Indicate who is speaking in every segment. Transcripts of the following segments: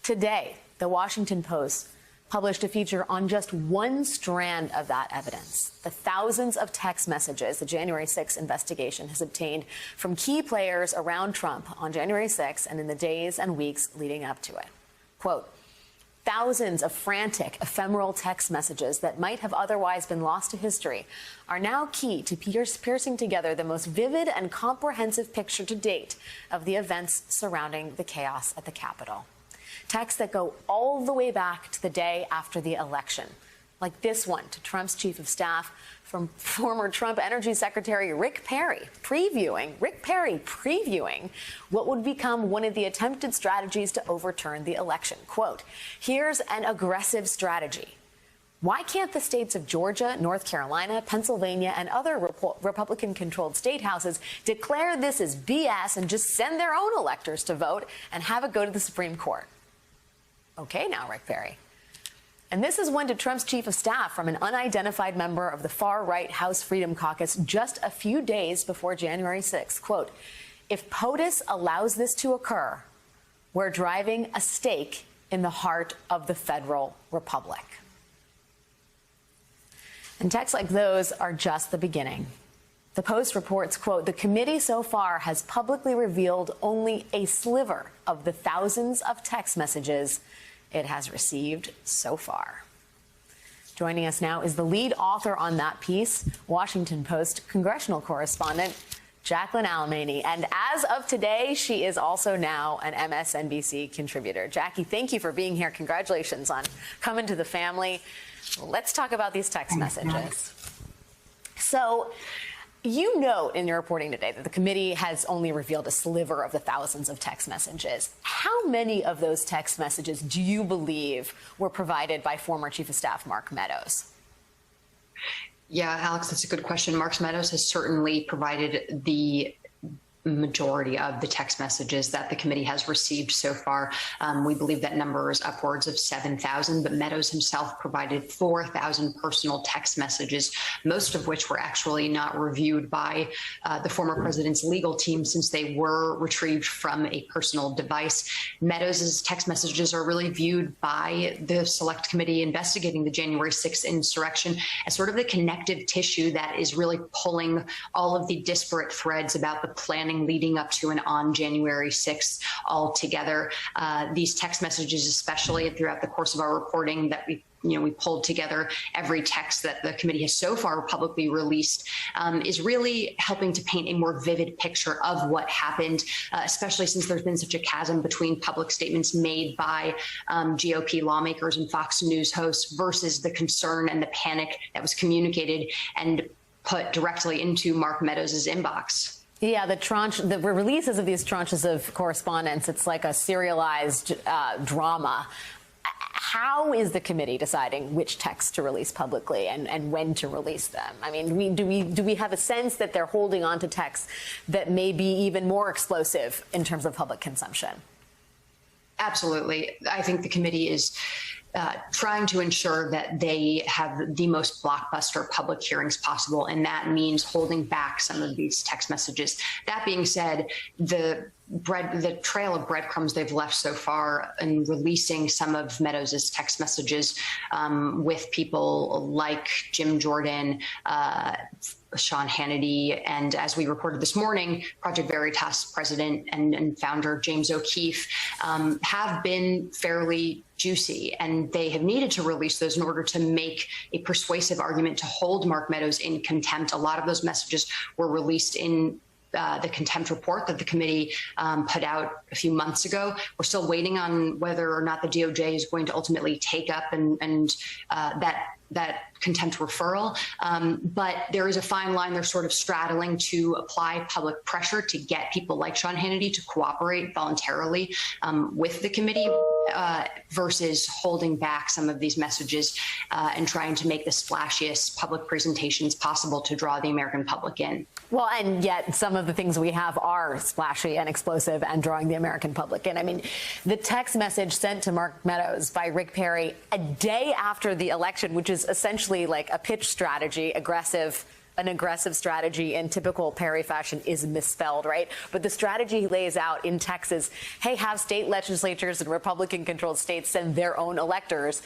Speaker 1: Today, the Washington Post published a feature on just one strand of that evidence: the thousands of text messages the January 6th investigation has obtained from key players around Trump on January 6th and in the days and weeks leading up to it. Quote, thousands of frantic, ephemeral text messages that might have otherwise been lost to history are now key to piercing together the most vivid and comprehensive picture to date of the events surrounding the chaos at the Capitol. Texts that go all the way back to the day after the election, like this one to Trump's chief of staff from former Trump Energy Secretary Rick Perry previewing what would become one of the attempted strategies to overturn the election. Quote, here's an aggressive strategy. Why can't the states of Georgia, North Carolina, Pennsylvania, and other Republican-controlled state houses declare this is BS and just send their own electors to vote and have it go to the Supreme Court? Okay, now, Rick Perry. And this is one to Trump's chief of staff from an unidentified member of the far-right House Freedom Caucus just a few days before January 6th. Quote, if POTUS allows this to occur, we're driving a stake in the heart of the federal republic. And texts like those are just the beginning. The Post reports, quote, the committee so far has publicly revealed only a sliver of the thousands of text messages it has received so far. Joining us now is the lead author on that piece, Washington Post congressional correspondent Jacqueline Alemany. And as of today, she is also now an MSNBC contributor. Jackie, thank you for being here. Congratulations on coming to the family. Let's talk about these text messages. So, you note in your reporting today that the committee has only revealed a sliver of the thousands of text messages. How many of those text messages do you believe were provided by former Chief of Staff Mark Meadows?
Speaker 2: Yeah, Alex, that's a good question. Mark Meadows has certainly provided the majority of the text messages that the committee has received so far. We believe that number is upwards of 7,000, but Meadows himself provided 4,000 personal text messages, most of which were actually not reviewed by the former president's legal team since they were retrieved from a personal device. Meadows's text messages are really viewed by the select committee investigating the January 6th insurrection as sort of the connective tissue that is really pulling all of the disparate threads about the planning leading up to and on January 6th all together. These text messages, especially throughout the course of our reporting that we pulled together every text that the committee has so far publicly released, is really helping to paint a more vivid picture of what happened, especially since there's been such a chasm between public statements made by GOP lawmakers and Fox News hosts versus the concern and the panic that was communicated and put directly into Mark Meadows' inbox.
Speaker 1: Yeah, the releases of these tranches of correspondence, it's like a serialized drama. How is the committee deciding which texts to release publicly and when to release them? I mean, do we have a sense that they're holding on to texts that may be even more explosive in terms of public consumption?
Speaker 2: Absolutely. I think the committee is trying to ensure that they have the most blockbuster public hearings possible, and that means holding back some of these text messages. That being said, the trail of breadcrumbs they've left so far in releasing some of Meadows' text messages with people like Jim Jordan, Sean Hannity, and as we reported this morning, Project Veritas president and founder James O'Keefe have been fairly juicy, and they have needed to release those in order to make a persuasive argument to hold Mark Meadows in contempt. A lot of those messages were released in the contempt report that the committee put out a few months ago. We're still waiting on whether or not the DOJ is going to ultimately take up that contempt referral. But there is a fine line they're sort of straddling to apply public pressure to get people like Sean Hannity to cooperate voluntarily with the committee versus holding back some of these messages and trying to make the splashiest public presentations possible to draw the American public in.
Speaker 1: Well, and yet some of the things we have are splashy and explosive and drawing the American public in. I mean, the text message sent to Mark Meadows by Rick Perry a day after the election, which is essentially like a pitch strategy, aggressive, an aggressive strategy in typical Perry fashion is misspelled, right? But the strategy he lays out in Texas, hey, have state legislatures in Republican-controlled states send their own electors.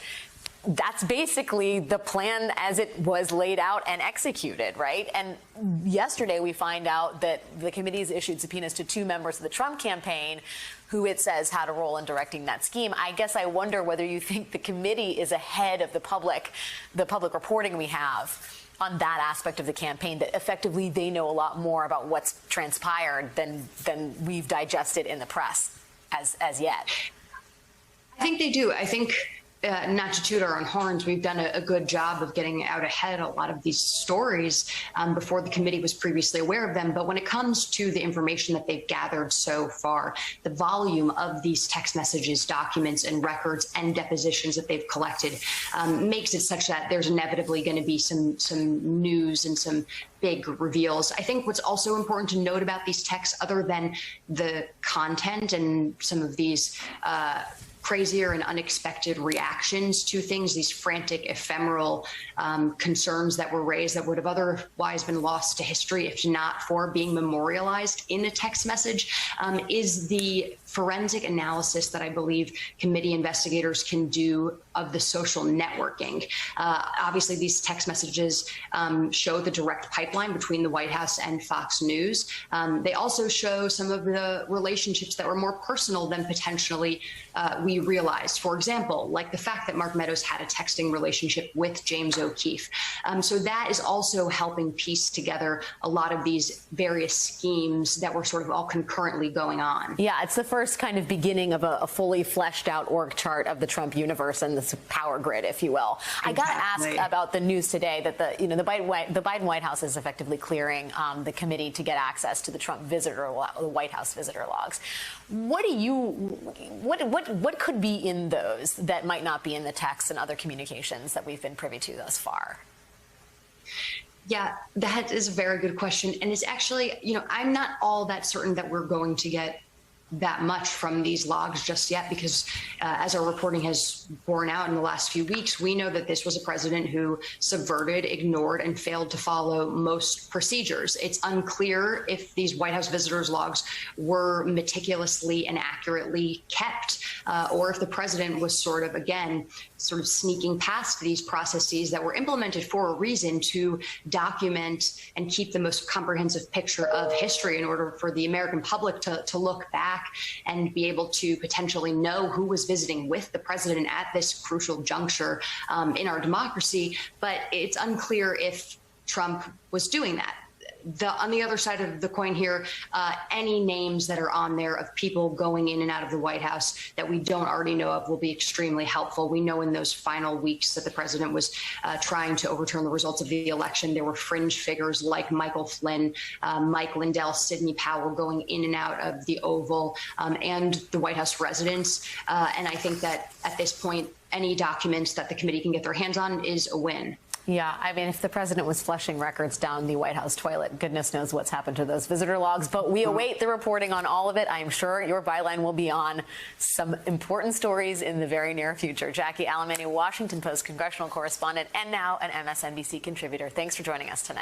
Speaker 1: That's basically the plan as it was laid out and executed, right? And yesterday we find out that the committee's issued subpoenas to 2 members of the Trump campaign who it says had a role in directing that scheme. I guess I wonder whether you think the committee is ahead of the public reporting we have on that aspect of the campaign, that effectively they know a lot more about what's transpired than we've digested in the press as yet.
Speaker 2: I think they do. I think, not to toot our own horns, we've done a good job of getting out ahead a lot of these stories before the committee was previously aware of them. But when it comes to the information that they've gathered so far, the volume of these text messages, documents, and records and depositions that they've collected makes it such that there's inevitably going to be some news and some big reveals. I think what's also important to note about these texts, other than the content and some of these crazier and unexpected reactions to things, these frantic, ephemeral concerns that were raised that would have otherwise been lost to history if not for being memorialized in a text message, is the forensic analysis that I believe committee investigators can do of the social networking. Obviously, these text messages show the direct pipeline between the White House and Fox News. They also show some of the relationships that were more personal than potentially we realized. For example, like the fact that Mark Meadows had a texting relationship with James O'Keefe. So that is also helping piece together a lot of these various schemes that were sort of all concurrently going on.
Speaker 1: Yeah, it's the first kind of beginning of a fully fleshed out org chart of the Trump universe and this power grid, if you will. Exactly. I got to ask about the news today that the Biden White House is effectively clearing the committee to get access to the Trump the White House visitor logs. What could be in those that might not be in the text and other communications that we've been privy to thus far?
Speaker 2: Yeah, that is a very good question. And it's actually, I'm not all that certain that we're going to get that much from these logs just yet, because as our reporting has borne out in the last few weeks, we know that this was a president who subverted, ignored, and failed to follow most procedures. It's unclear if these White House visitors logs were meticulously and accurately kept, or if the president was sort of sneaking past these processes that were implemented for a reason, to document and keep the most comprehensive picture of history in order for the American public to look back and be able to potentially know who was visiting with the president at this crucial juncture in our democracy. But it's unclear if Trump was doing that. On the other side of the coin here, any names that are on there of people going in and out of the White House that we don't already know of will be extremely helpful. We know in those final weeks that the president was trying to overturn the results of the election, there were fringe figures like Michael Flynn, Mike Lindell, Sidney Powell going in and out of the Oval and the White House residence. And I think that at this point, any documents that the committee can get their hands on is a win.
Speaker 1: Yeah, I mean, if the president was flushing records down the White House toilet, goodness knows what's happened to those visitor logs. But we await the reporting on all of it. I'm sure your byline will be on some important stories in the very near future. Jackie Alemany, Washington Post congressional correspondent and now an MSNBC contributor. Thanks for joining us tonight.